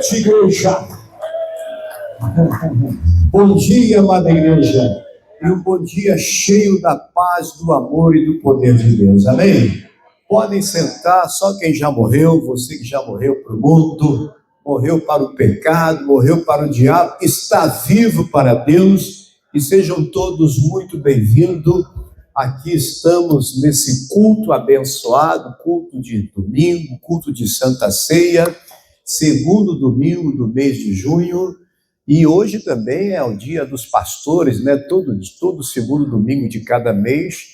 noite, igreja. Bom dia, amada igreja. E um bom dia cheio da paz, do amor e do poder de Deus. Amém? Podem sentar, só quem já morreu, você que já morreu para o mundo, morreu para o pecado, morreu para o diabo, está vivo para Deus. E sejam todos muito bem-vindos. Aqui estamos nesse culto abençoado, culto de domingo, culto de Santa Ceia, segundo domingo do mês de junho. E hoje também é o dia dos pastores, né? Todo segundo domingo de cada mês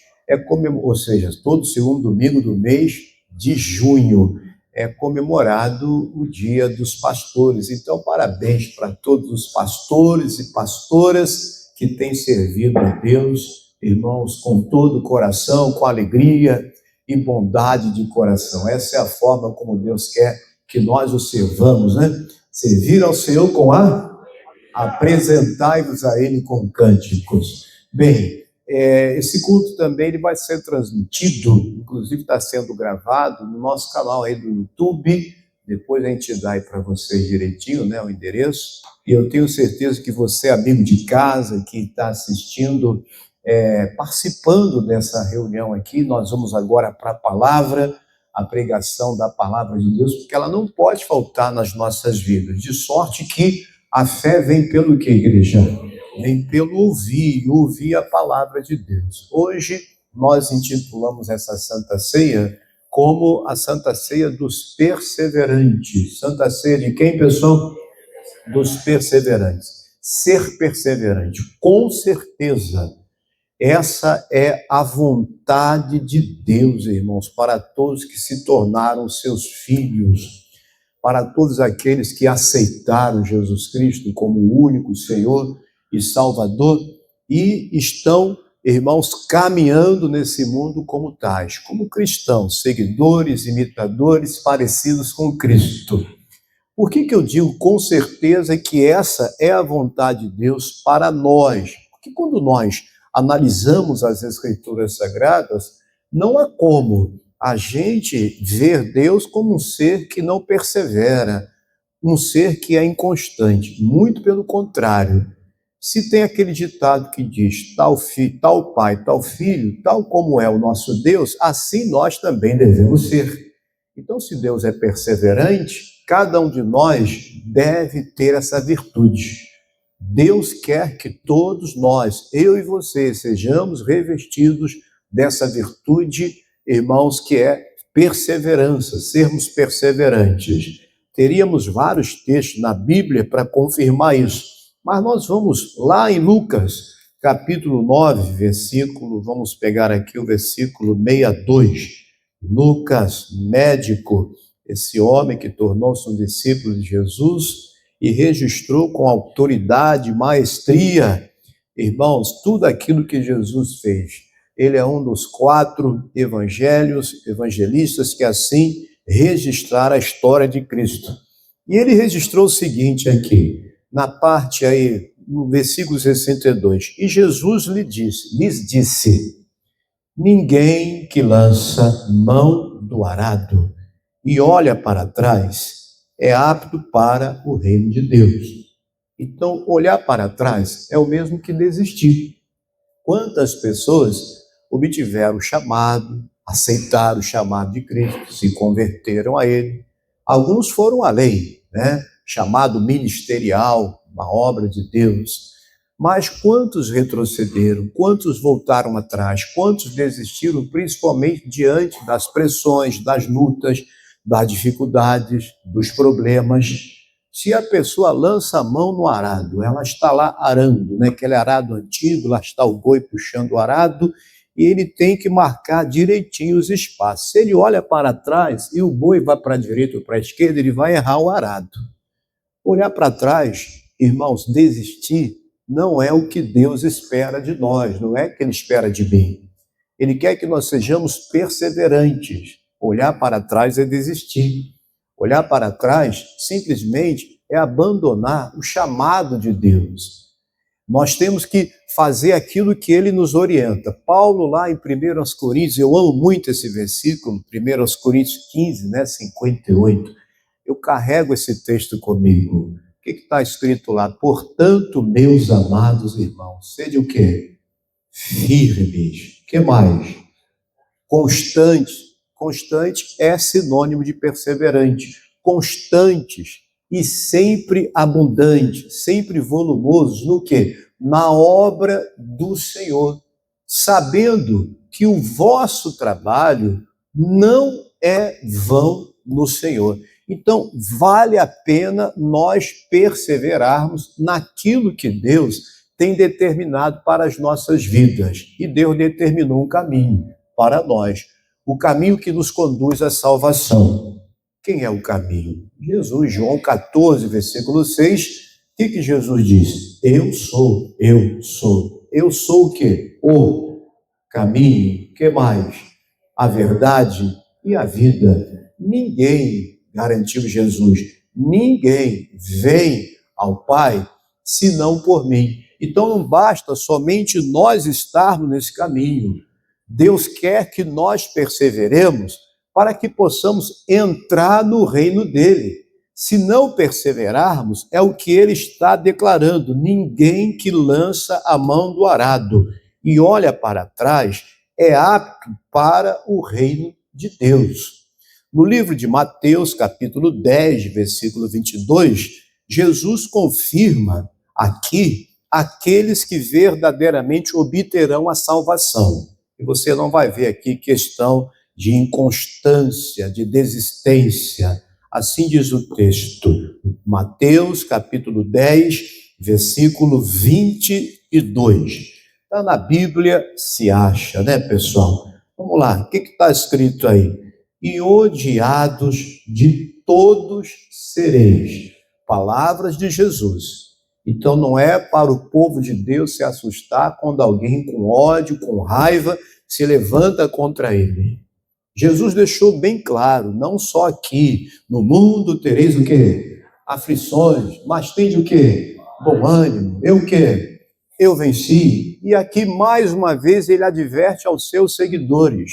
ou seja, todo segundo domingo do mês de junho é comemorado o dia dos pastores. Então, parabéns para todos os pastores e pastoras que têm servido a Deus, irmãos, com todo o coração, com alegria e bondade de coração. Essa é a forma como Deus quer que nós o servamos, né? Servir ao Senhor com apresentai-vos a Ele com cânticos. Bem, esse culto também ele vai ser transmitido, inclusive está sendo gravado no nosso canal aí do YouTube. Depois a gente dá aí para vocês direitinho, né, o endereço. E eu tenho certeza que você, amigo de casa, que está assistindo, participando dessa reunião aqui, nós vamos agora para a palavra, a pregação da palavra de Deus, porque ela não pode faltar nas nossas vidas. De sorte que a fé vem pelo que, igreja? Vem pelo ouvir a palavra de Deus. Hoje nós intitulamos essa Santa Ceia como a Santa Ceia dos Perseverantes. Santa Ceia de quem, pessoal? Dos perseverantes. Ser perseverante, com certeza. Essa é a vontade de Deus, irmãos, para todos que se tornaram seus filhos, para todos aqueles que aceitaram Jesus Cristo como o único Senhor e Salvador e estão, irmãos, caminhando nesse mundo como tais, como cristãos, seguidores, imitadores, parecidos com Cristo. Por que eu digo com certeza que essa é a vontade de Deus para nós? Porque quando nós analisamos as Escrituras Sagradas, não há como a gente ver Deus como um ser que não persevera, um ser que é inconstante. Muito pelo contrário. Se tem aquele ditado que diz, tal pai, tal filho, tal como é o nosso Deus, assim nós também devemos ser. Então, se Deus é perseverante, cada um de nós deve ter essa virtude. Deus quer que todos nós, eu e você, sejamos revestidos dessa virtude, irmãos, que é perseverança, sermos perseverantes. Teríamos vários textos na Bíblia para confirmar isso, mas nós vamos lá em Lucas, capítulo 9, vamos pegar aqui o versículo 62. Lucas, médico, esse homem que tornou-se um discípulo de Jesus e registrou com autoridade, maestria, irmãos, tudo aquilo que Jesus fez. Ele é um dos 4 evangelistas que assim registraram a história de Cristo. E ele registrou o seguinte aqui, na parte aí, no versículo 62. E Jesus lhes disse, ninguém que lança mão do arado e olha para trás é apto para o reino de Deus. Então, olhar para trás é o mesmo que desistir. Quantas pessoas obtiveram o chamado, aceitaram o chamado de Cristo, se converteram a Ele. Alguns foram além, né? Chamado ministerial, uma obra de Deus. Mas quantos retrocederam? Quantos voltaram atrás? Quantos desistiram, principalmente diante das pressões, das lutas, das dificuldades, dos problemas? Se a pessoa lança a mão no arado, ela está lá arando, né? Aquele arado antigo, lá está o boi puxando o arado, e ele tem que marcar direitinho os espaços. Se ele olha para trás e o boi vai para a direita ou para a esquerda, ele vai errar o arado. Olhar para trás, irmãos, desistir, não é o que Deus espera de nós, não é o que Ele espera de mim. Ele quer que nós sejamos perseverantes. Olhar para trás é desistir. Olhar para trás, simplesmente, é abandonar o chamado de Deus. Nós temos que fazer aquilo que Ele nos orienta. Paulo, lá em 1 Coríntios, eu amo muito esse versículo, 1 Coríntios 15, 58, eu carrego esse texto comigo. O que está escrito lá? Portanto, meus amados irmãos, sede o quê? Firmes. O que mais? Constantes. Constante é sinônimo de perseverante. Constantes e sempre abundantes, sempre volumosos no quê? Na obra do Senhor, sabendo que o vosso trabalho não é vão no Senhor. Então, vale a pena nós perseverarmos naquilo que Deus tem determinado para as nossas vidas. E Deus determinou um caminho para nós, o caminho que nos conduz à salvação. Quem é o caminho? Jesus, João 14, versículo 6, o que Jesus disse? Eu sou, eu sou. Eu sou o quê? O caminho. O que mais? A verdade e a vida. Ninguém, garantiu Jesus, ninguém vem ao Pai senão por mim. Então não basta somente nós estarmos nesse caminho. Deus quer que nós perseveremos para que possamos entrar no reino dele. Se não perseverarmos, é o que ele está declarando: ninguém que lança a mão do arado e olha para trás é apto para o reino de Deus. No livro de Mateus, capítulo 10, versículo 22, Jesus confirma aqui aqueles que verdadeiramente obterão a salvação. E você não vai ver aqui questão de inconstância, de desistência. Assim diz o texto, Mateus, capítulo 10, versículo 22. Está na Bíblia, se acha, né, pessoal? Vamos lá, o que está escrito aí? E odiados de todos sereis. Palavras de Jesus. Então não é para o povo de Deus se assustar quando alguém com ódio, com raiva, se levanta contra ele. Jesus deixou bem claro, não só aqui, no mundo tereis o quê? Aflições, mas tende o quê? Bom ânimo, eu o quê? Eu venci. E aqui, mais uma vez, ele adverte aos seus seguidores.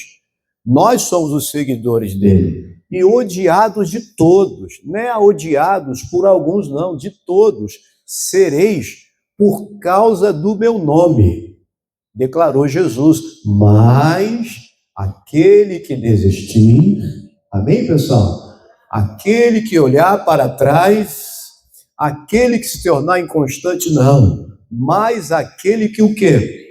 Nós somos os seguidores dele. E odiados de todos, não é odiados por alguns não, de todos, sereis por causa do meu nome, declarou Jesus. Mas aquele que desistir, amém, pessoal? Aquele que olhar para trás, aquele que se tornar inconstante, não. Mas aquele que o quê?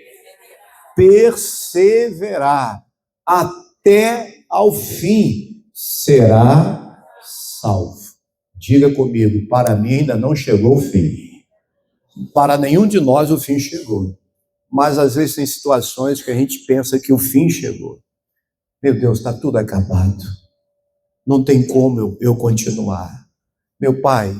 Perseverar até ao fim, será salvo. Diga comigo, para mim ainda não chegou o fim. Para nenhum de nós o fim chegou. Mas às vezes tem situações que a gente pensa que o fim chegou. Meu Deus, está tudo acabado. Não tem como eu continuar. Meu Pai,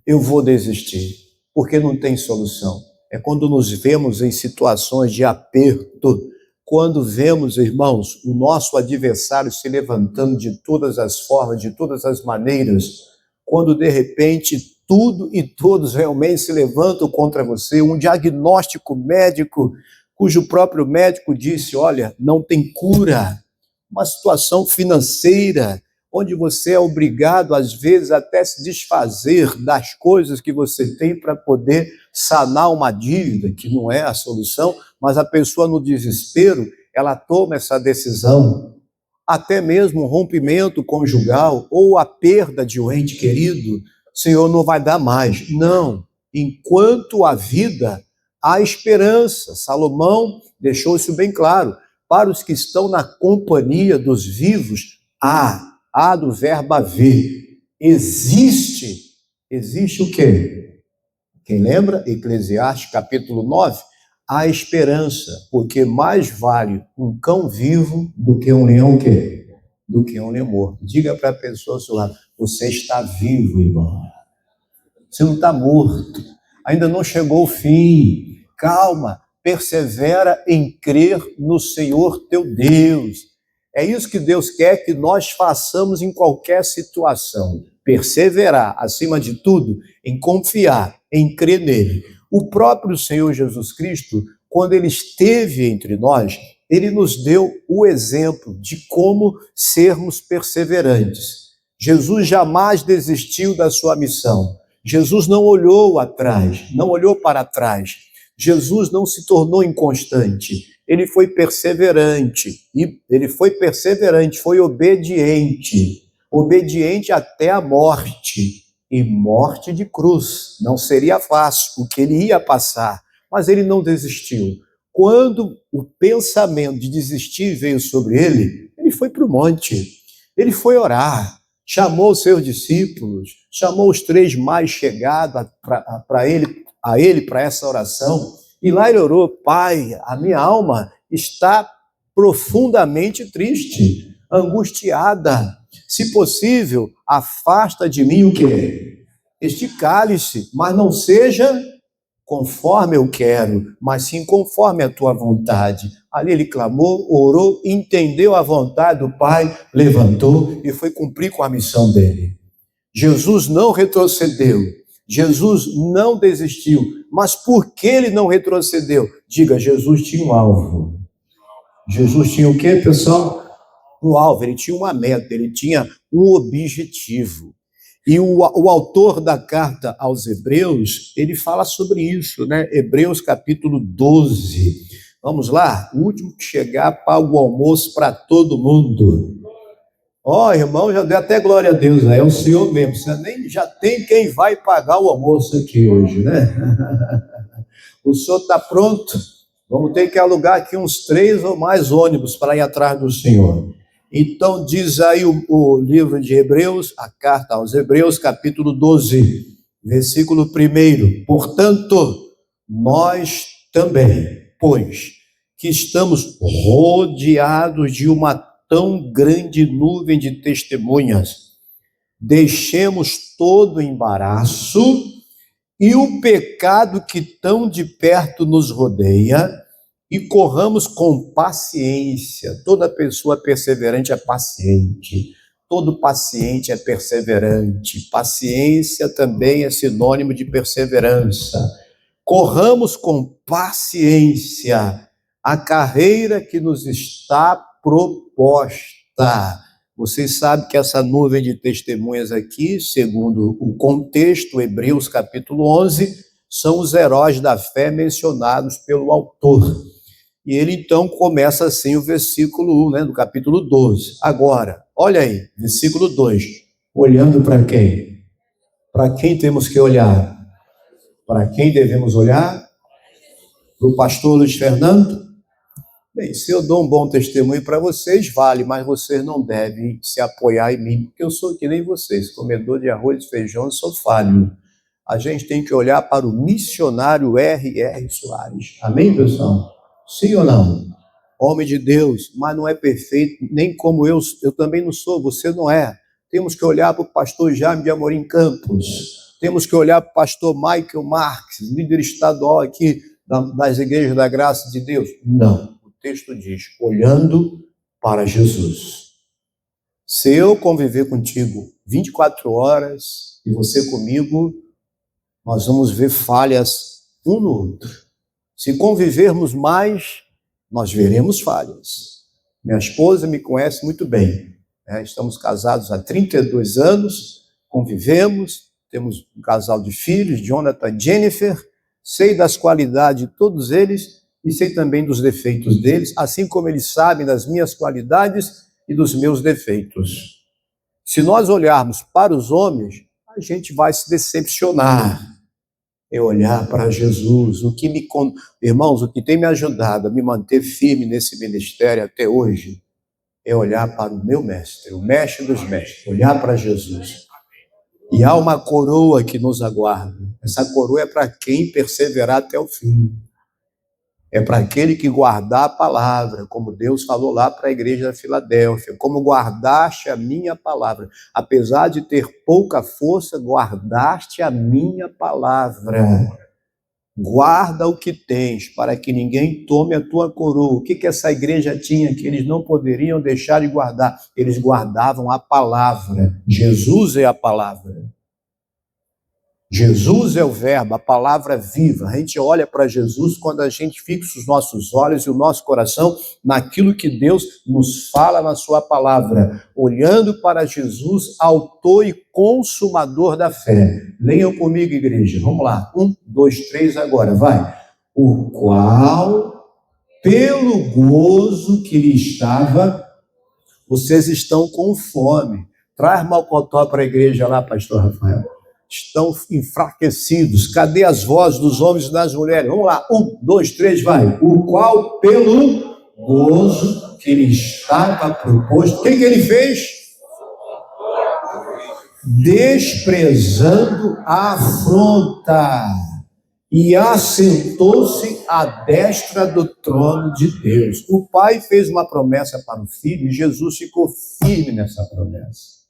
eu vou desistir, porque não tem solução. É quando nos vemos em situações de aperto, quando vemos, irmãos, o nosso adversário se levantando de todas as formas, de todas as maneiras, quando de repente tudo e todos realmente se levantam contra você, um diagnóstico médico, cujo próprio médico disse, olha, não tem cura, uma situação financeira, onde você é obrigado, às vezes, até se desfazer das coisas que você tem para poder sanar uma dívida, que não é a solução, mas a pessoa no desespero, ela toma essa decisão, até mesmo um rompimento conjugal ou a perda de um ente querido, Senhor, não vai dar mais. Não, enquanto há vida, há esperança. Salomão deixou isso bem claro. Para os que estão na companhia dos vivos, há do verbo haver. Existe o quê? Quem lembra? Eclesiastes capítulo 9. Há esperança, porque mais vale um cão vivo do que um leão quê? Do que um leão morto. Diga para a pessoa ao seu lado, você está vivo, irmão. Você não está morto. Ainda não chegou o fim. Calma, persevera em crer no Senhor teu Deus. É isso que Deus quer que nós façamos em qualquer situação. Perseverar, acima de tudo, em confiar, em crer nele. O próprio Senhor Jesus Cristo, quando ele esteve entre nós, ele nos deu o exemplo de como sermos perseverantes. Jesus jamais desistiu da sua missão. Jesus não olhou atrás, não olhou para trás. Jesus não se tornou inconstante. Ele foi perseverante. Foi obediente. Obediente até a morte. E morte de cruz. Não seria fácil o que ele ia passar, mas ele não desistiu. Quando o pensamento de desistir veio sobre ele, ele foi para o monte. Ele foi orar. Chamou os seus discípulos, chamou os 3 mais chegados para ele para essa oração, e lá ele orou: Pai, a minha alma está profundamente triste, angustiada. Se possível, afasta de mim o quê? Este cálice, mas não seja conforme eu quero, mas sim conforme a tua vontade. Ali ele clamou, orou, entendeu a vontade do Pai, levantou e foi cumprir com a missão dele. Jesus não retrocedeu, Jesus não desistiu, mas por que ele não retrocedeu? Diga, Jesus tinha um alvo. Jesus tinha o quê, pessoal? Um alvo, ele tinha uma meta, ele tinha um objetivo. E o autor da carta aos Hebreus, ele fala sobre isso, né? Hebreus capítulo 12. Vamos lá? O último que chegar, paga o almoço para todo mundo. Irmão, já deu até glória a Deus, é o Senhor mesmo. Já tem quem vai pagar o almoço aqui hoje, né? O senhor está pronto? Vamos ter que alugar aqui uns 3 ou mais ônibus para ir atrás do Senhor. Então, diz aí o livro de Hebreus, a carta aos Hebreus, capítulo 12, versículo 1. Portanto, nós também, pois que estamos rodeados de uma tão grande nuvem de testemunhas, deixemos todo o embaraço e o pecado que tão de perto nos rodeia, e corramos com paciência. Toda pessoa perseverante é paciente. Todo paciente é perseverante. Paciência também é sinônimo de perseverança. Corramos com paciência a carreira que nos está proposta. Vocês sabem que essa nuvem de testemunhas aqui, segundo o contexto, Hebreus capítulo 11, são os heróis da fé mencionados pelo autor. E ele então começa assim o versículo 1, né, do capítulo 12. Agora, olha aí, versículo 2. Olhando para quem? Para quem temos que olhar? Para quem devemos olhar? Para o pastor Luiz Fernando? Bem, se eu dou um bom testemunho para vocês, vale, mas vocês não devem se apoiar em mim, porque eu sou que nem vocês, comedor de arroz e feijão, eu sou falho. A gente tem que olhar para o missionário R.R. Soares. Amém, pessoal? Sim ou não? Homem de Deus, mas não é perfeito, nem como eu também não sou, você não é. Temos que olhar para o pastor Jaime de Amorim Campos, temos que olhar para o pastor Michael Marques, líder estadual aqui das Igrejas da Graça de Deus. Não, o texto diz, olhando para Jesus. Se eu conviver contigo 24 horas e você comigo, nós vamos ver falhas um no outro. Se convivermos mais, nós veremos falhas. Minha esposa me conhece muito bem. Estamos casados há 32 anos, convivemos, temos um casal de filhos, Jonathan e Jennifer. Sei das qualidades de todos eles e sei também dos defeitos deles, assim como eles sabem das minhas qualidades e dos meus defeitos. Se nós olharmos para os homens, a gente vai se decepcionar. É olhar para Jesus. Irmãos, o que tem me ajudado a me manter firme nesse ministério até hoje é olhar para o meu mestre, o mestre dos mestres, olhar para Jesus. E há uma coroa que nos aguarda. Essa coroa é para quem perseverar até o fim. É para aquele que guardar a palavra, como Deus falou lá para a igreja da Filadélfia, como guardaste a minha palavra. Apesar de ter pouca força, guardaste a minha palavra. Guarda o que tens, para que ninguém tome a tua coroa. O que essa igreja tinha que eles não poderiam deixar de guardar? Eles guardavam a palavra. Jesus é a palavra. Jesus é o verbo, a palavra viva. A gente olha para Jesus quando a gente fixa os nossos olhos e o nosso coração naquilo que Deus nos fala na sua palavra, olhando para Jesus, autor e consumador da fé. Leiam comigo, igreja. Vamos lá. 1, 2, 3, agora, vai. O qual, pelo gozo que lhe estava, vocês estão com fome. Traz mocotó para a igreja lá, pastor Rafael. Estão enfraquecidos. Cadê as vozes dos homens e das mulheres? Vamos lá. 1, 2, 3, vai. O qual, pelo gozo que lhe estava proposto, o que ele fez? Desprezando a afronta, e assentou-se à destra do trono de Deus. O Pai fez uma promessa para o Filho e Jesus ficou firme nessa promessa.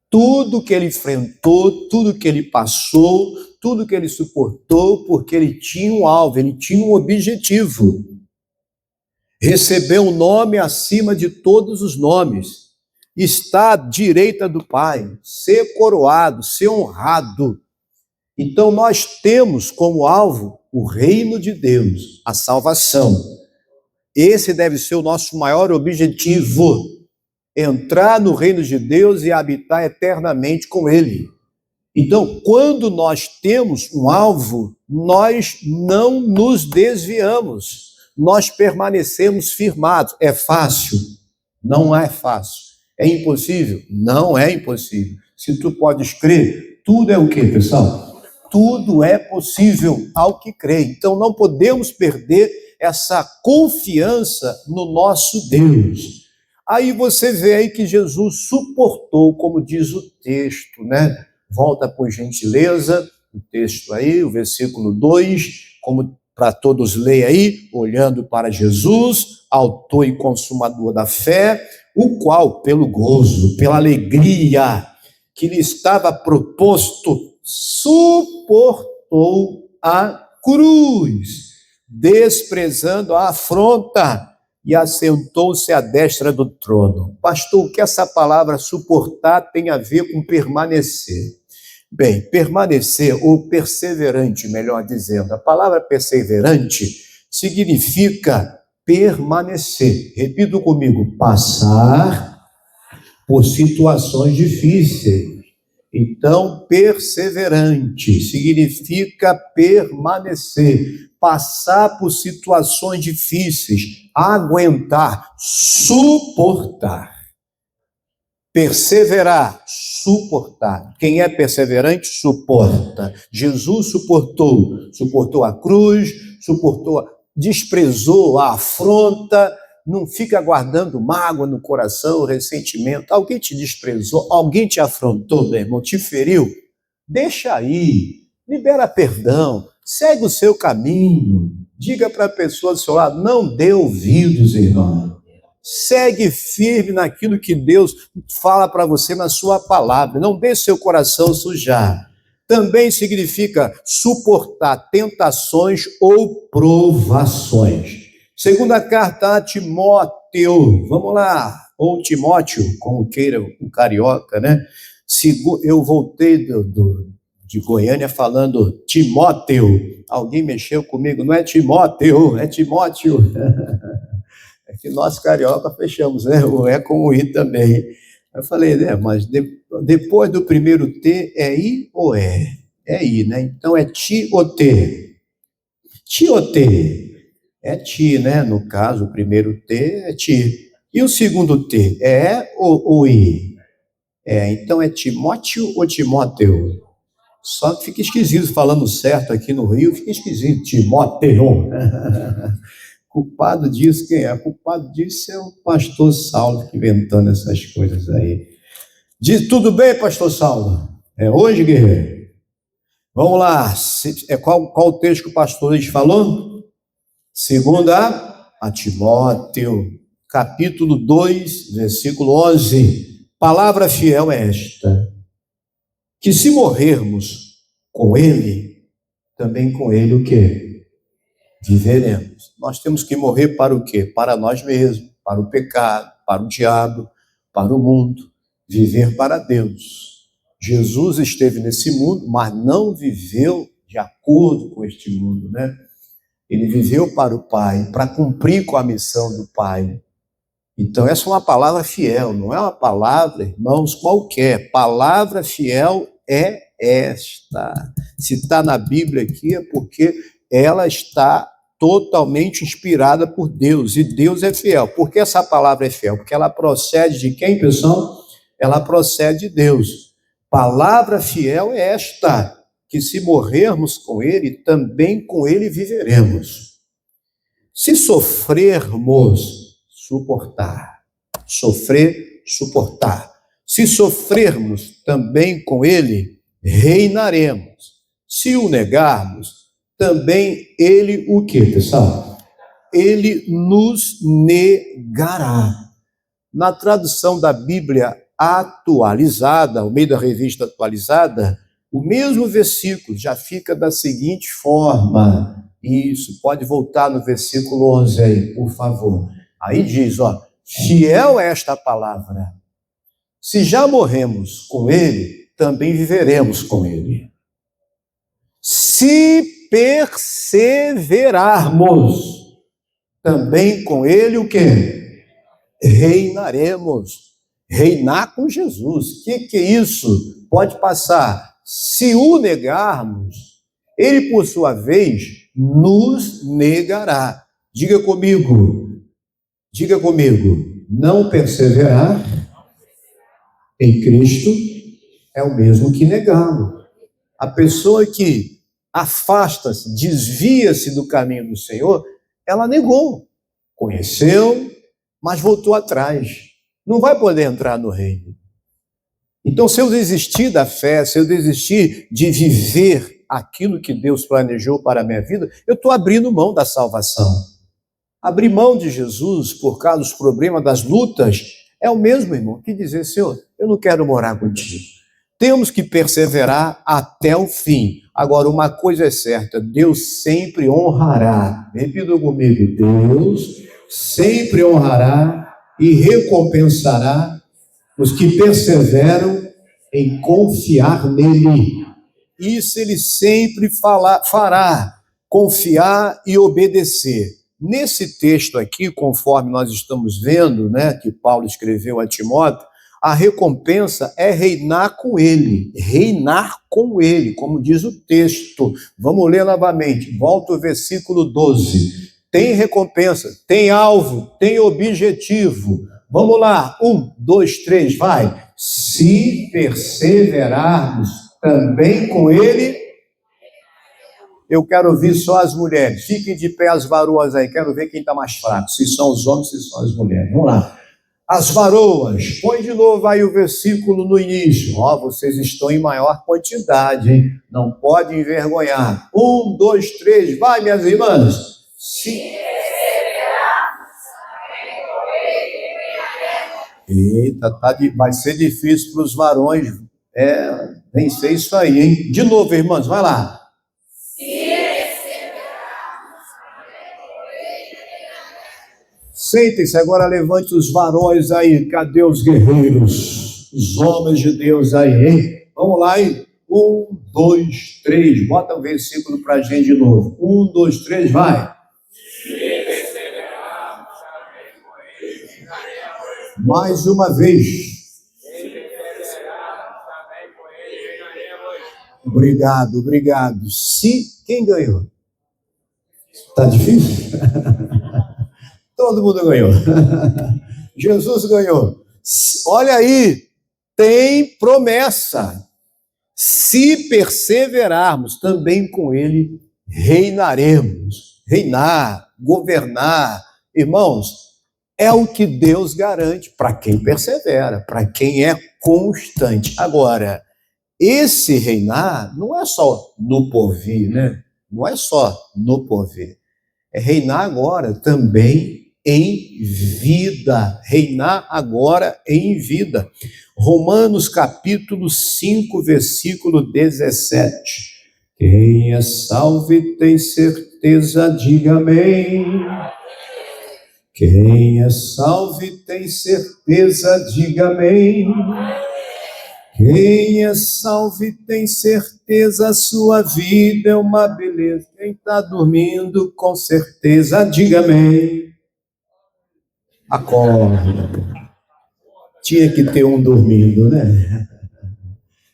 Tudo que ele enfrentou, tudo que ele passou, tudo que ele suportou, porque ele tinha um alvo, ele tinha um objetivo. Recebeu um nome acima de todos os nomes. Está à direita do Pai, ser coroado, ser honrado. Então nós temos como alvo o reino de Deus, a salvação. Esse deve ser o nosso maior objetivo. Entrar no reino de Deus e habitar eternamente com Ele. Então, quando nós temos um alvo, nós não nos desviamos, nós permanecemos firmados. É fácil? Não é fácil. É impossível? Não é impossível. Se tu podes crer, tudo é o quê, pessoal? Tudo é possível ao que crê. Então, não podemos perder essa confiança no nosso Deus. Aí você vê aí que Jesus suportou, como diz o texto, né? Volta por gentileza, o texto aí, o versículo 2, como para todos ler aí, olhando para Jesus, autor e consumador da fé, o qual, pelo gozo, pela alegria que lhe estava proposto, suportou a cruz, desprezando a afronta, e assentou-se à destra do trono. Pastor, o que essa palavra suportar tem a ver com permanecer? Bem, permanecer, ou perseverante, melhor dizendo. A palavra perseverante significa permanecer. Repita comigo, passar por situações difíceis. Então, perseverante significa permanecer, passar por situações difíceis, aguentar, suportar. Perseverar, suportar. Quem é perseverante, suporta. Jesus suportou a cruz, desprezou a afronta, não fica guardando mágoa no coração, ressentimento. Alguém te desprezou, alguém te afrontou, meu irmão, te feriu. Deixa aí, libera perdão, segue o seu caminho. Diga para a pessoa do seu lado, não dê ouvidos, irmão. Segue firme naquilo que Deus fala para você na sua palavra. Não deixe seu coração sujar. Também significa suportar tentações ou provações. Segunda carta a Timóteo, vamos lá, ou Timóteo, como queira, um carioca, né? Eu voltei de Goiânia falando Timóteo, alguém mexeu comigo, não é Timóteo, é Timóteo. É que nós carioca fechamos, né? O é com o I também. Eu falei, né? Mas depois do primeiro T, é I ou é? É I, né? Então é ti ou T? Ti ou T? É ti, né? No caso, o primeiro T é ti. E o segundo T, é ou I? É, então é Timóteo ou Timóteo? Só que fica esquisito falando certo aqui no Rio, fica esquisito, Timóteo. Culpado disso, quem é? Culpado disso é o pastor Saulo, inventando essas coisas aí. Diz, tudo bem, pastor Saulo? É hoje, guerreiro? Vamos lá, qual o texto que o pastor Luiz falou? Segunda a Timóteo, capítulo 2, versículo 11. Palavra fiel é esta, que se morrermos com ele, também com ele o quê? Viveremos. Nós temos que morrer para o quê? Para nós mesmos, para o pecado, para o diabo, para o mundo. Viver para Deus. Jesus esteve nesse mundo, mas não viveu de acordo com este mundo, né? Ele viveu para o Pai, para cumprir com a missão do Pai. Então, essa é uma palavra fiel, não é uma palavra, irmãos, qualquer. Palavra fiel é esta. Se está na Bíblia aqui, é porque ela está totalmente inspirada por Deus, e Deus é fiel. Por que essa palavra é fiel? Porque ela procede de quem, pessoal? Ela procede de Deus. Palavra fiel é esta, que se morrermos com Ele, também com Ele viveremos. Se sofrermos, suportar. Sofrer, suportar. Se sofrermos também com Ele, reinaremos. Se o negarmos, também Ele o quê, pessoal? Ele nos negará. Na tradução da Bíblia atualizada, ao meio da revista atualizada, o mesmo versículo já fica da seguinte forma. Isso, pode voltar no versículo 11 aí, por favor. Aí diz, fiel é esta palavra. Se já morremos com Ele, também viveremos com Ele. Se perseverarmos, também com Ele o quê? Reinaremos. Reinar com Jesus. O que é isso? Pode passar. Se o negarmos, Ele, por sua vez, nos negará. Diga comigo, não perseverar em Cristo é o mesmo que negá-lo. A pessoa que afasta-se, desvia-se do caminho do Senhor, ela negou, conheceu, mas voltou atrás. Não vai poder entrar no reino. Então, se eu desistir da fé, se eu desistir de viver aquilo que Deus planejou para a minha vida, eu estou abrindo mão da salvação. Abrir mão de Jesus por causa dos problemas, das lutas, é o mesmo, irmão, que dizer, Senhor, eu não quero morar contigo. Temos que perseverar até o fim. Agora, uma coisa é certa, Deus sempre honrará. Repita comigo, Deus sempre honrará e recompensará os que perseveram em confiar nele. Isso Ele sempre fará, confiar e obedecer. Nesse texto aqui, conforme nós estamos vendo, né, que Paulo escreveu a Timóteo, a recompensa é reinar com Ele, como diz o texto. Vamos ler novamente, volta ao versículo 12. Tem recompensa, tem alvo, tem objetivo. Vamos lá, 1, 2, 3, vai. Se perseverarmos também com Ele, eu quero ouvir só as mulheres. Fiquem de pé as varoas aí, quero ver quem está mais fraco, se são os homens, se são as mulheres. Vamos lá. As varoas, põe de novo aí o versículo no início. Vocês estão em maior quantidade, hein? Não pode envergonhar. 1, 2, 3, vai, minhas irmãs. Eita, vai ser difícil para os varões. Nem sei isso aí, hein? De novo, irmãs, vai lá. Sentem-se agora, levante os varões aí. Cadê os guerreiros? Os homens de Deus aí, hein? Vamos lá, hein? 1, 2, 3. Bota o versículo para a gente de novo. 1, 2, 3, vai. Mais uma vez. Obrigado. Quem ganhou? Tá difícil? Todo mundo ganhou. Jesus ganhou. Olha aí, tem promessa. Se perseverarmos, também com Ele reinaremos. Reinar, governar. Irmãos, é o que Deus garante para quem persevera, para quem é constante. Agora, esse reinar não é só no porvir, né? Não é só no porvir. É reinar agora também em vida. Reinar agora em vida. Romanos capítulo 5, versículo 17. Quem é salvo e tem certeza, diga amém. Quem é salvo e tem certeza, diga amém. Quem é salvo e tem certeza, a sua vida é uma beleza. Quem está dormindo, com certeza, diga amém. Acorda. Tinha que ter um dormindo, né?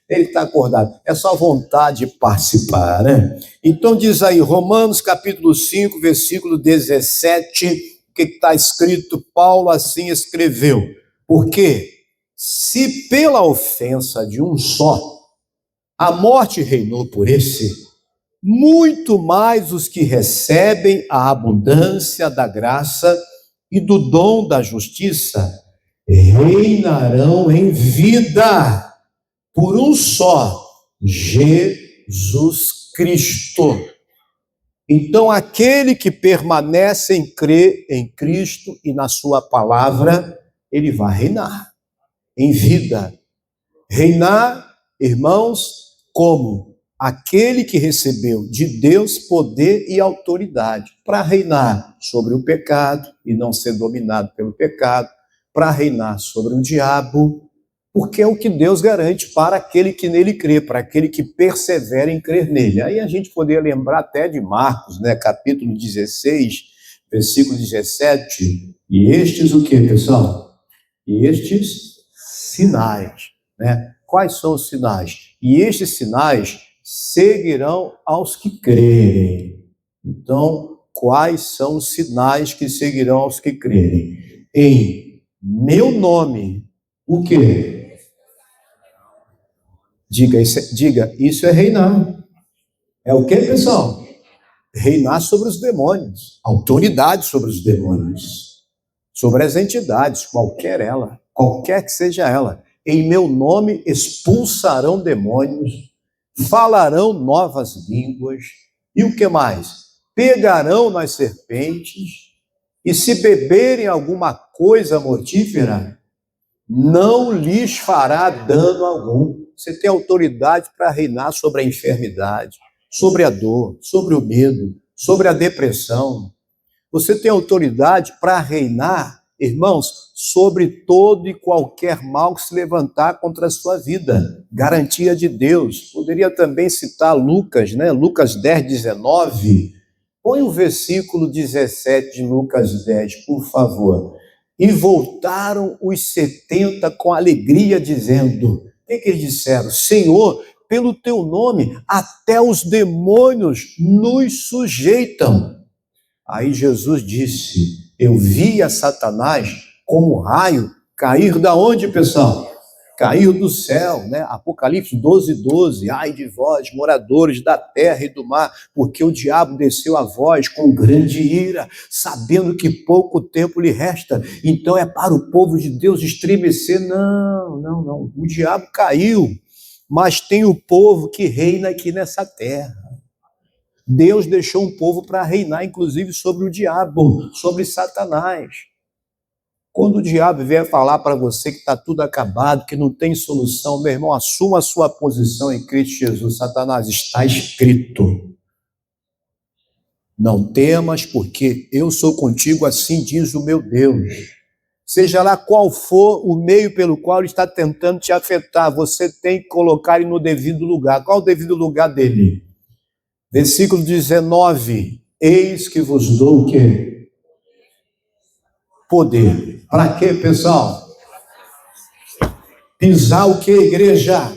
Ele está acordado. É só vontade de participar, né? Então diz aí, Romanos capítulo 5, versículo 17, o que está escrito? Paulo assim escreveu. Porque se pela ofensa de um só, a morte reinou por esse, muito mais os que recebem a abundância da graça e do dom da justiça reinarão em vida por um só, Jesus Cristo. Então, aquele que permanece em crer em Cristo e na sua palavra, ele vai reinar em vida. Reinar, irmãos, como aquele que recebeu de Deus poder e autoridade para reinar sobre o pecado e não ser dominado pelo pecado, para reinar sobre o diabo, porque é o que Deus garante para aquele que nele crê, para aquele que persevera em crer nele. Aí a gente poderia lembrar até de Marcos, né, capítulo 16, versículo 17, e estes o que, pessoal? E estes sinais, né? Quais são os sinais? E estes sinais seguirão aos que crerem. Então, quais são os sinais que seguirão aos que crerem? Em meu nome, o quê? Diga, isso é reinar. É o quê, pessoal? Reinar sobre os demônios, autoridade sobre os demônios, sobre as entidades, qualquer que seja ela. Em meu nome expulsarão demônios, falarão novas línguas, e o que mais? Pegarão nas serpentes, e se beberem alguma coisa mortífera, não lhes fará dano algum. Você tem autoridade para reinar sobre a enfermidade, sobre a dor, sobre o medo, sobre a depressão. Você tem autoridade para reinar, irmãos, sobre todo e qualquer mal que se levantar contra a sua vida. Garantia de Deus. Poderia também citar Lucas, né? Lucas 10, 19. Põe o versículo 17 de Lucas 10, por favor. E voltaram os 70 com alegria, dizendo... O que eles disseram? Senhor, pelo teu nome, até os demônios nos sujeitam. Aí Jesus disse, eu vi a Satanás como raio cair da onde, pessoal? Cair do céu, né? Apocalipse 12, 12. Ai de vós, moradores da terra e do mar, porque o diabo desceu a vós com grande ira, sabendo que pouco tempo lhe resta. Então é para o povo de Deus estremecer. Não. O diabo caiu, mas tem o povo que reina aqui nessa terra. Deus deixou um povo para reinar, inclusive, sobre o diabo, sobre Satanás. Quando o diabo vier falar para você que está tudo acabado, que não tem solução, meu irmão, assuma a sua posição em Cristo Jesus. Satanás, está escrito. Não temas, porque eu sou contigo, assim diz o meu Deus. Seja lá qual for o meio pelo qual ele está tentando te afetar, você tem que colocar ele no devido lugar. Qual o devido lugar dele? Versículo 19. Eis que vos dou o quê? Poder. Para quê, pessoal? Pisar o que, igreja?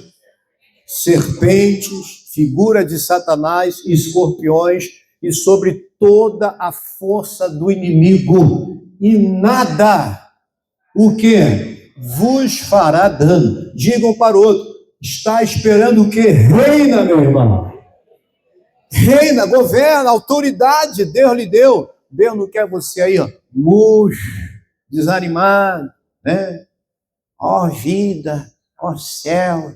Serpentes, figura de Satanás, escorpiões e sobre toda a força do inimigo. E nada, o que? Vos fará dano. Digam para o outro, está esperando o que? Reina, meu irmão. Reina, governa, autoridade, Deus lhe deu. Deus não quer você aí, ó, murcho, desanimado, né? Ó vida, ó céus,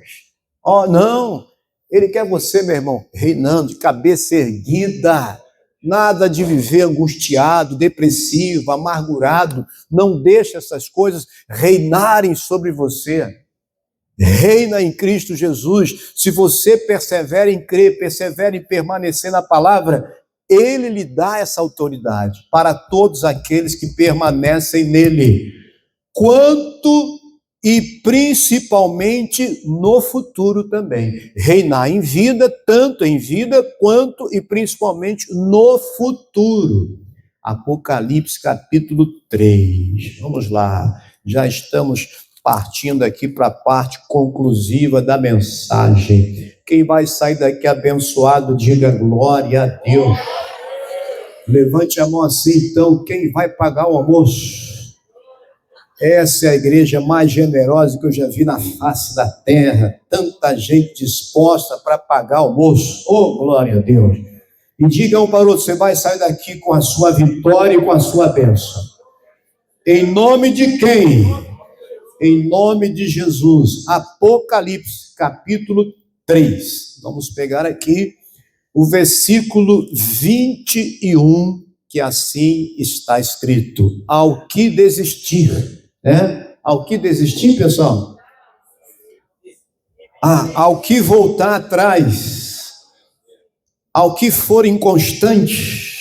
ó não. Ele quer você, meu irmão, reinando, de cabeça erguida. Nada de viver angustiado, depressivo, amargurado. Não deixe essas coisas reinarem sobre você. Reina em Cristo Jesus. Se você persevera em crer, persevera em permanecer na palavra, ele lhe dá essa autoridade para todos aqueles que permanecem nele. Quanto e principalmente no futuro também. Reinar em vida, tanto em vida quanto e principalmente no futuro. Apocalipse capítulo 3. Vamos lá, já estamos partindo aqui para a parte conclusiva da mensagem. Quem vai sair daqui abençoado, diga glória a Deus. Levante a mão assim, então, quem vai pagar o almoço? Essa é a igreja mais generosa que eu já vi na face da terra. Tanta gente disposta para pagar o almoço. Oh, glória a Deus. E diga um para o outro, você vai sair daqui com a sua vitória e com a sua bênção. Em nome de quem? Em nome de Jesus. Apocalipse, capítulo 3. Vamos pegar aqui o versículo 21, que assim está escrito. Ao que desistir. Ao que desistir, pessoal? Ao que voltar atrás, ao que for inconstante,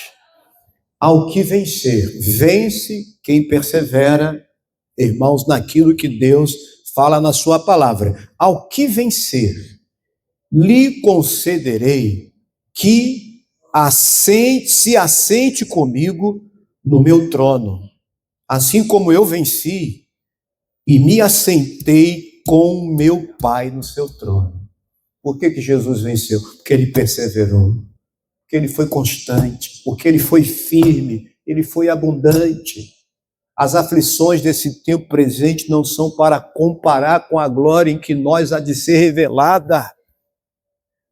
ao que vencer. Vence quem persevera, irmãos, naquilo que Deus fala na sua palavra. Ao que vencer, lhe concederei que se assente comigo no meu trono, assim como eu venci e me assentei com meu Pai no seu trono. Por que Jesus venceu? Porque ele perseverou, porque ele foi constante, porque ele foi firme, ele foi abundante. As aflições desse tempo presente não são para comparar com a glória em que nós há de ser revelada.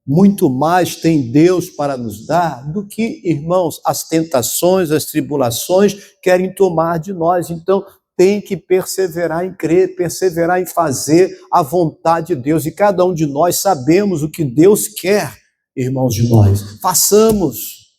Muito mais tem Deus para nos dar do que, irmãos, as tentações, as tribulações querem tomar de nós. Então, tem que perseverar em crer, perseverar em fazer a vontade de Deus. E cada um de nós sabemos o que Deus quer, irmãos, de nós. Façamos.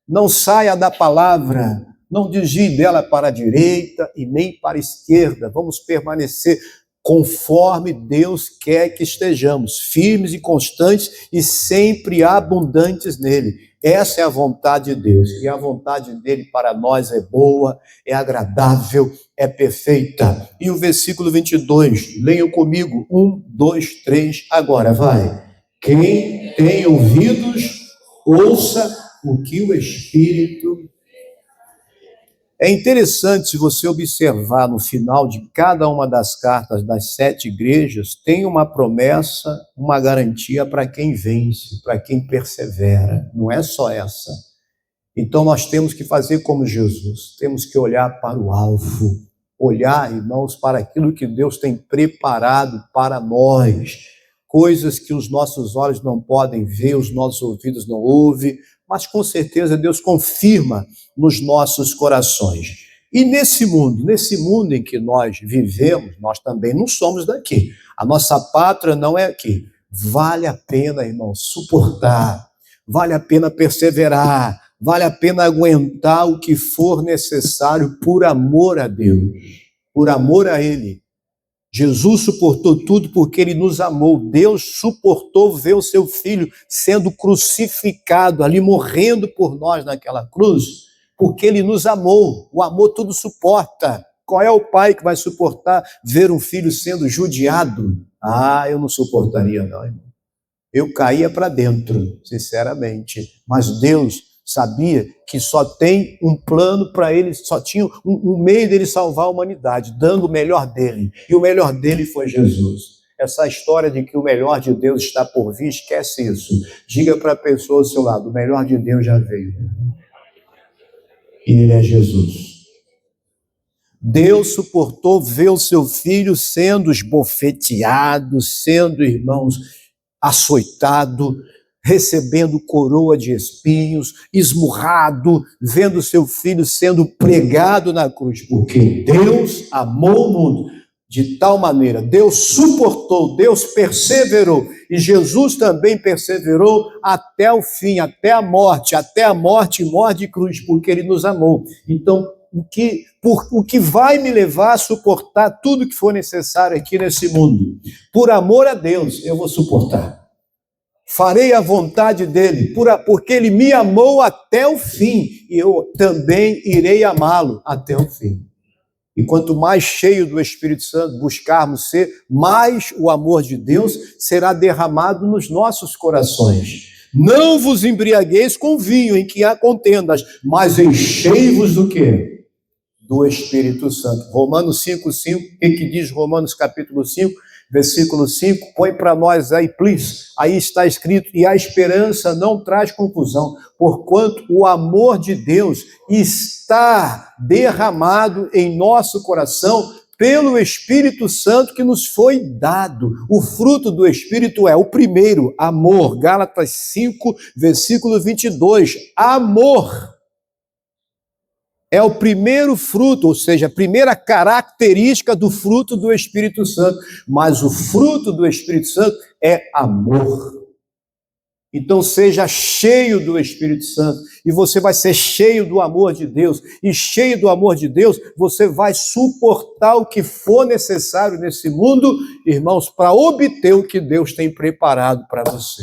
Não saia da palavra, não desvie dela para a direita e nem para a esquerda. Vamos permanecer conforme Deus quer que estejamos, firmes e constantes e sempre abundantes nele. Essa é a vontade de Deus, e a vontade dele para nós é boa, é agradável, é perfeita. E o versículo 22, leiam comigo, 1, 2, 3, agora vai. Quem tem ouvidos, ouça o que o Espírito... É interessante, se você observar no final de cada uma das cartas das 7 igrejas, tem uma promessa, uma garantia para quem vence, para quem persevera. Não é só essa. Então nós temos que fazer como Jesus, temos que olhar para o alvo, olhar, irmãos, para aquilo que Deus tem preparado para nós, coisas que os nossos olhos não podem ver, os nossos ouvidos não ouvem, mas com certeza Deus confirma nos nossos corações. E nesse mundo em que nós vivemos, nós também não somos daqui. A nossa pátria não é aqui. Vale a pena, irmão, suportar, vale a pena perseverar, vale a pena aguentar o que for necessário por amor a Deus, por amor a Ele. Jesus suportou tudo porque ele nos amou. Deus suportou ver o seu filho sendo crucificado, ali morrendo por nós naquela cruz, porque ele nos amou. O amor tudo suporta. Qual é o pai que vai suportar ver um filho sendo judiado? Eu não suportaria não, irmão. Eu caía para dentro, sinceramente. Mas Deus sabia que só tem um plano para ele, só tinha um meio dele salvar a humanidade, dando o melhor dele. E o melhor dele foi Jesus. Essa história de que o melhor de Deus está por vir, esquece isso. Diga para a pessoa ao seu lado, o melhor de Deus já veio. E ele é Jesus. Deus suportou ver o seu filho sendo esbofeteado, sendo, irmãos, açoitado, recebendo coroa de espinhos, esmurrado, vendo seu filho sendo pregado na cruz, porque Deus amou o mundo de tal maneira, Deus suportou, Deus perseverou, e Jesus também perseverou até o fim, até a morte e morte de cruz, porque ele nos amou. Então, o que vai me levar a suportar tudo que for necessário aqui nesse mundo? Por amor a Deus, eu vou suportar. Farei a vontade dele, porque ele me amou até o fim, e eu também irei amá-lo até o fim. E quanto mais cheio do Espírito Santo buscarmos ser, mais o amor de Deus será derramado nos nossos corações. Não vos embriagueis com vinho em que há contendas, mas enchei-vos do quê? Do Espírito Santo. Romanos 5:5, o que diz Romanos capítulo 5, versículo 5? Põe para nós aí, please. Aí está escrito: e a esperança não traz confusão, porquanto o amor de Deus está derramado em nosso coração pelo Espírito Santo que nos foi dado. O fruto do Espírito é o primeiro, amor. Gálatas 5, versículo 22. Amor é o primeiro fruto, ou seja, a primeira característica do fruto do Espírito Santo. Mas o fruto do Espírito Santo é amor. Então seja cheio do Espírito Santo, e você vai ser cheio do amor de Deus, e cheio do amor de Deus, você vai suportar o que for necessário nesse mundo, irmãos, para obter o que Deus tem preparado para você.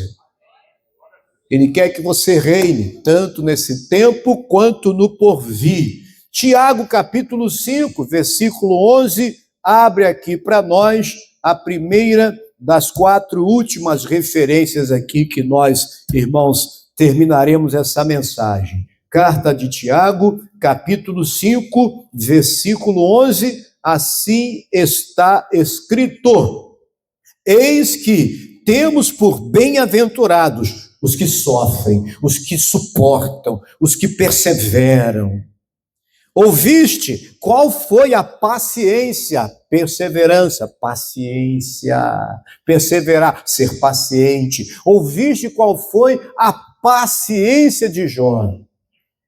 Ele quer que você reine, tanto nesse tempo quanto no porvir. Tiago, capítulo 5, versículo 11, abre aqui para nós a primeira das 4 últimas referências aqui que nós, irmãos, terminaremos essa mensagem. Carta de Tiago, capítulo 5, versículo 11, assim está escrito: eis que temos por bem-aventurados os que sofrem, os que suportam, os que perseveram. Ouviste qual foi a paciência, perseverança, paciência, perseverar, ser paciente. Ouviste qual foi a paciência de Jó,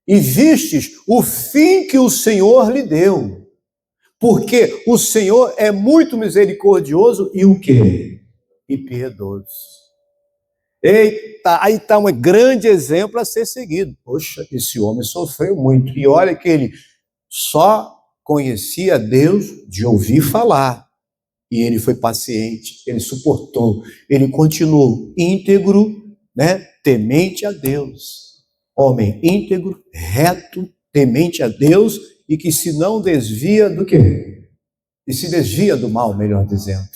e vistes o fim que o Senhor lhe deu, porque o Senhor é muito misericordioso e o quê? E piedoso. Eita, aí está um grande exemplo a ser seguido. Poxa, esse homem sofreu muito. E olha que ele só conhecia Deus de ouvir falar. E ele foi paciente, ele suportou, ele continuou íntegro, né? Temente a Deus. Homem íntegro, reto, temente a Deus, e que se não desvia do quê? E se desvia do mal, melhor dizendo.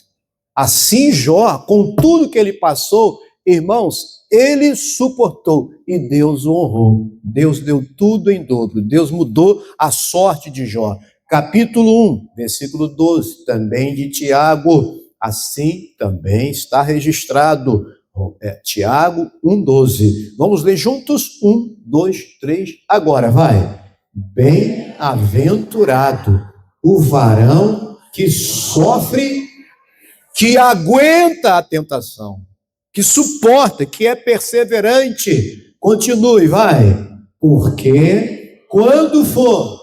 Assim Jó, com tudo que ele passou, irmãos, ele suportou e Deus o honrou. Deus deu tudo em dobro. Deus mudou a sorte de Jó. Capítulo 1, versículo 12, também de Tiago. Assim também está registrado. Tiago 1:12. Vamos ler juntos? 1, 2, 3. Agora, vai. Bem-aventurado o varão que sofre, que aguenta a tentação, que suporta, que é perseverante. Continue, vai. Porque quando for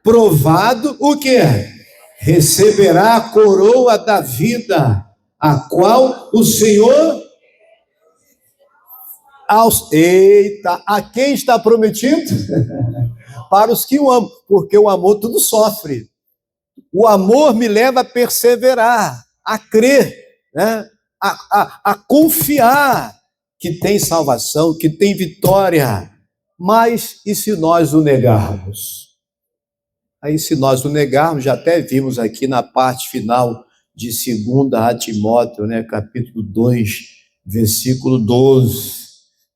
provado, o que é? Receberá a coroa da vida, a qual o Senhor Eita, a quem está prometido? Para os que o amam, porque o amor tudo sofre. O amor me leva a perseverar, a crer, né? a confiar que tem salvação, que tem vitória. Mas e se nós o negarmos? Aí, se nós o negarmos, já até vimos aqui na parte final de 2 a Timóteo, né, capítulo 2, versículo 12.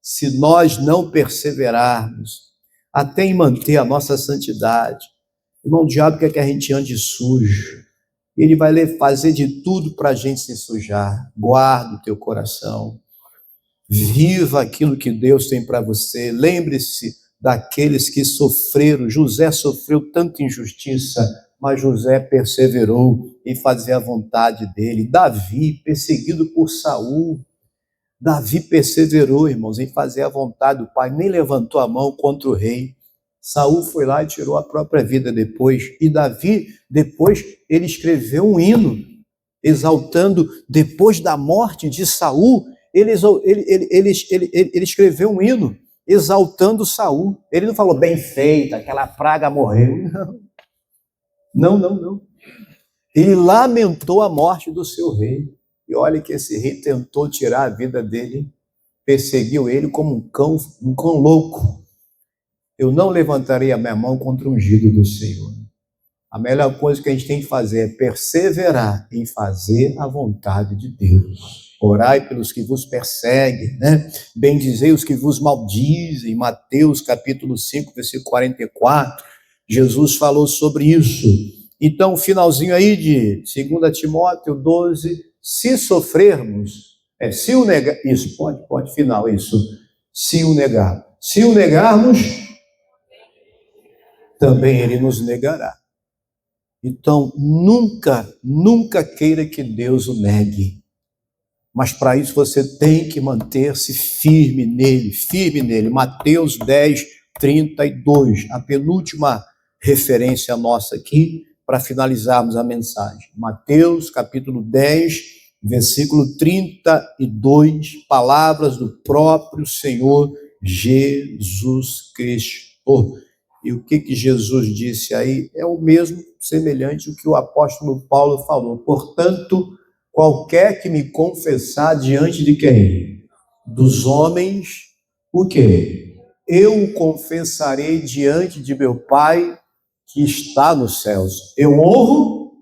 Se nós não perseverarmos até em manter a nossa santidade, irmão, o diabo quer que a gente ande sujo. Ele vai fazer de tudo para a gente se sujar. Guarda o teu coração. Viva aquilo que Deus tem para você. Lembre-se daqueles que sofreram. José sofreu tanta injustiça, mas José perseverou em fazer a vontade dele. Davi, perseguido por Saul, Davi perseverou, irmãos, em fazer a vontade do pai, nem levantou a mão contra o rei. Saul foi lá e tirou a própria vida depois. E Davi, depois, ele escreveu um hino, exaltando, depois da morte de Saul, ele escreveu um hino, exaltando Saul. Ele não falou, bem feito, aquela praga morreu. Não. Ele lamentou a morte do seu rei. E olha que esse rei tentou tirar a vida dele, perseguiu ele como um cão louco. Eu não levantarei a minha mão contra o ungido do Senhor. A melhor coisa que a gente tem que fazer é perseverar em fazer a vontade de Deus. Orai pelos que vos perseguem, né? Bendizei os que vos maldizem. Mateus capítulo 5, versículo 44. Jesus falou sobre isso. Então, finalzinho aí de 2 Timóteo 12, se sofrermos, se o negar, isso, pode, final, isso, se o negar. Se o negarmos, também ele nos negará. Então, nunca queira que Deus o negue. Mas para isso você tem que manter-se firme nele. Mateus 10, 32, a penúltima referência nossa aqui, para finalizarmos a mensagem. Mateus, capítulo 10, versículo 32, palavras do próprio Senhor Jesus Cristo. E o que Jesus disse aí é o mesmo, semelhante ao que o apóstolo Paulo falou. Portanto, qualquer que me confessar diante de quem? Dos homens, o quê? Eu o confessarei diante de meu Pai que está nos céus. Eu honro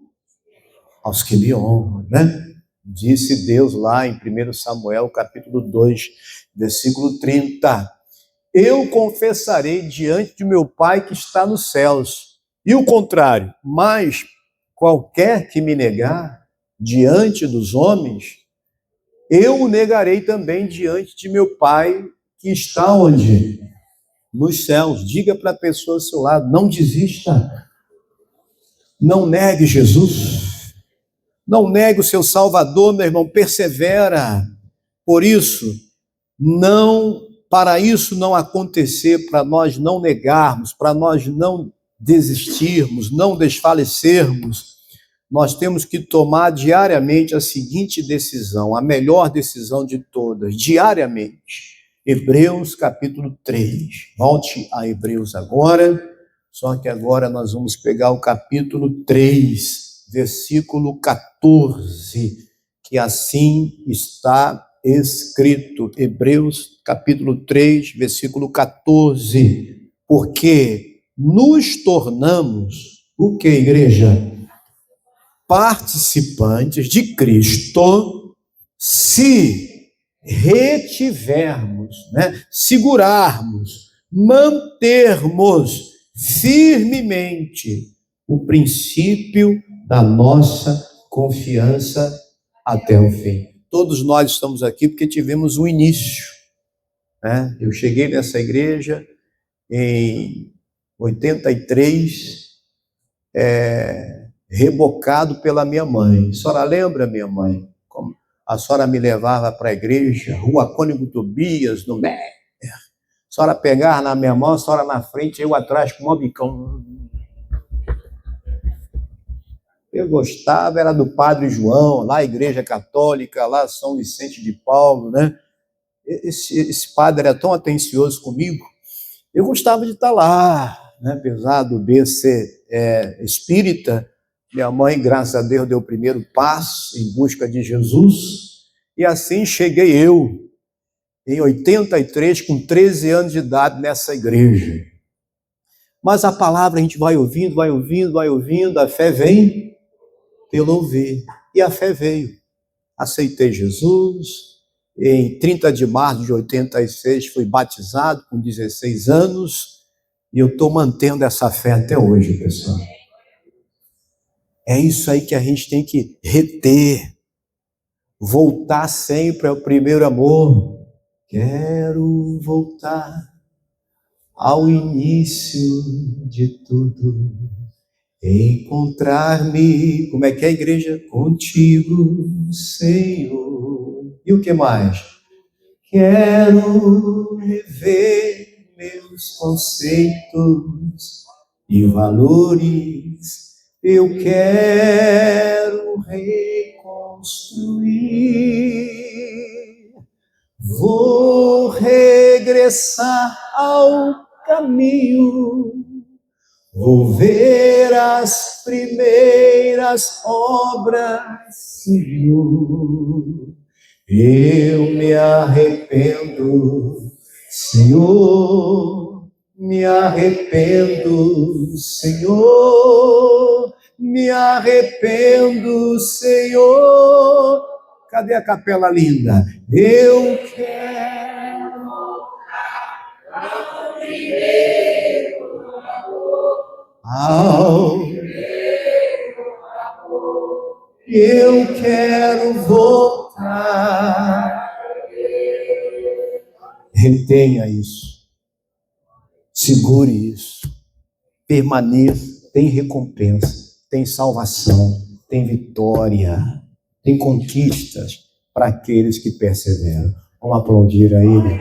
aos que me honram, né? Disse Deus lá em 1 Samuel, capítulo 2, versículo 30. Eu confessarei diante de meu Pai que está nos céus. E o contrário, mas qualquer que me negar diante dos homens, eu o negarei também diante de meu Pai que está onde? Nos céus. Diga para a pessoa ao seu lado, não desista. Não negue Jesus. Não negue o seu Salvador, meu irmão, persevera. Por isso, para isso não acontecer, para nós não negarmos, para nós não desistirmos, não desfalecermos, nós temos que tomar diariamente a seguinte decisão, a melhor decisão de todas, diariamente. Hebreus capítulo 3. Volte a Hebreus agora, só que agora nós vamos pegar o capítulo 3, versículo 14, que assim está escrito. Hebreus capítulo 3, versículo 14. Porque nos tornamos, o que, igreja? Participantes de Cristo, se retivermos, segurarmos, mantermos firmemente o princípio da nossa confiança até o fim. Todos nós estamos aqui porque tivemos um início. Eu cheguei nessa igreja em 83, rebocado pela minha mãe. A senhora lembra, minha mãe? Como a senhora me levava para a igreja, Rua Cônigo Tobias, no Bé. A senhora pegava na minha mão, a senhora na frente, eu atrás com o bicão. Eu gostava, era do Padre João, lá a Igreja Católica, lá São Vicente de Paulo, né? Esse padre era tão atencioso comigo. Eu gostava de estar lá, né? Apesar do B ser espírita, minha mãe, graças a Deus, deu o primeiro passo em busca de Jesus, e assim cheguei eu, em 83, com 13 anos de idade, nessa igreja. Mas a palavra a gente vai ouvindo, a fé vem pelo ouvir, e a fé veio. Aceitei Jesus, em 30 de março de 86, fui batizado com 16 anos, e eu estou mantendo essa fé até hoje, pessoal. É isso aí que a gente tem que reter, voltar sempre ao primeiro amor. Quero voltar ao início de tudo, encontrar-me, como é que é a igreja? Contigo, Senhor. E o que mais? Quero rever meus conceitos e valores. Eu quero reconstruir. Vou regressar ao caminho. Vou ver as primeiras obras, Senhor. Eu me arrependo, Senhor. Me arrependo, Senhor. me arrependo, Senhor. Cadê a capela linda? Eu quero ao eu quero voltar. Retenha isso. Segure isso. Permaneça. Tem recompensa. Tem salvação. Tem vitória. Tem conquistas para aqueles que perseveram. Vamos aplaudir a Ele.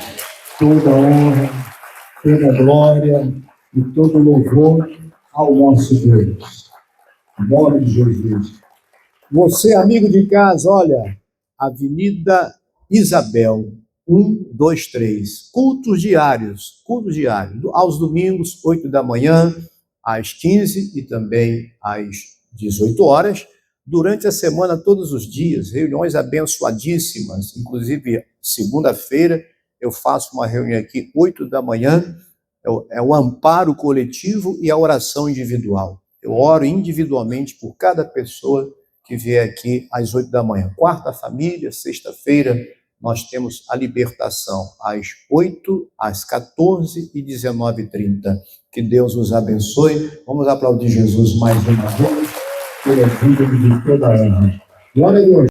Toda honra, toda glória e todo louvor ao nosso Deus. Em nome de Jesus. Você, amigo de casa, olha, Avenida Isabel, 123, cultos diários, aos domingos, 8 da manhã, às 15 e também às 18 horas, durante a semana, todos os dias, reuniões abençoadíssimas, inclusive segunda-feira, eu faço uma reunião aqui, 8 da manhã, é o amparo coletivo e a oração individual. Eu oro individualmente por cada pessoa que vier aqui às 8 da manhã. Quarta família, sexta-feira, nós temos a libertação às 8, às 14 e 19h30. Que Deus os abençoe. Vamos aplaudir Jesus mais uma vez, pela vida de toda a honra. Glória a Deus.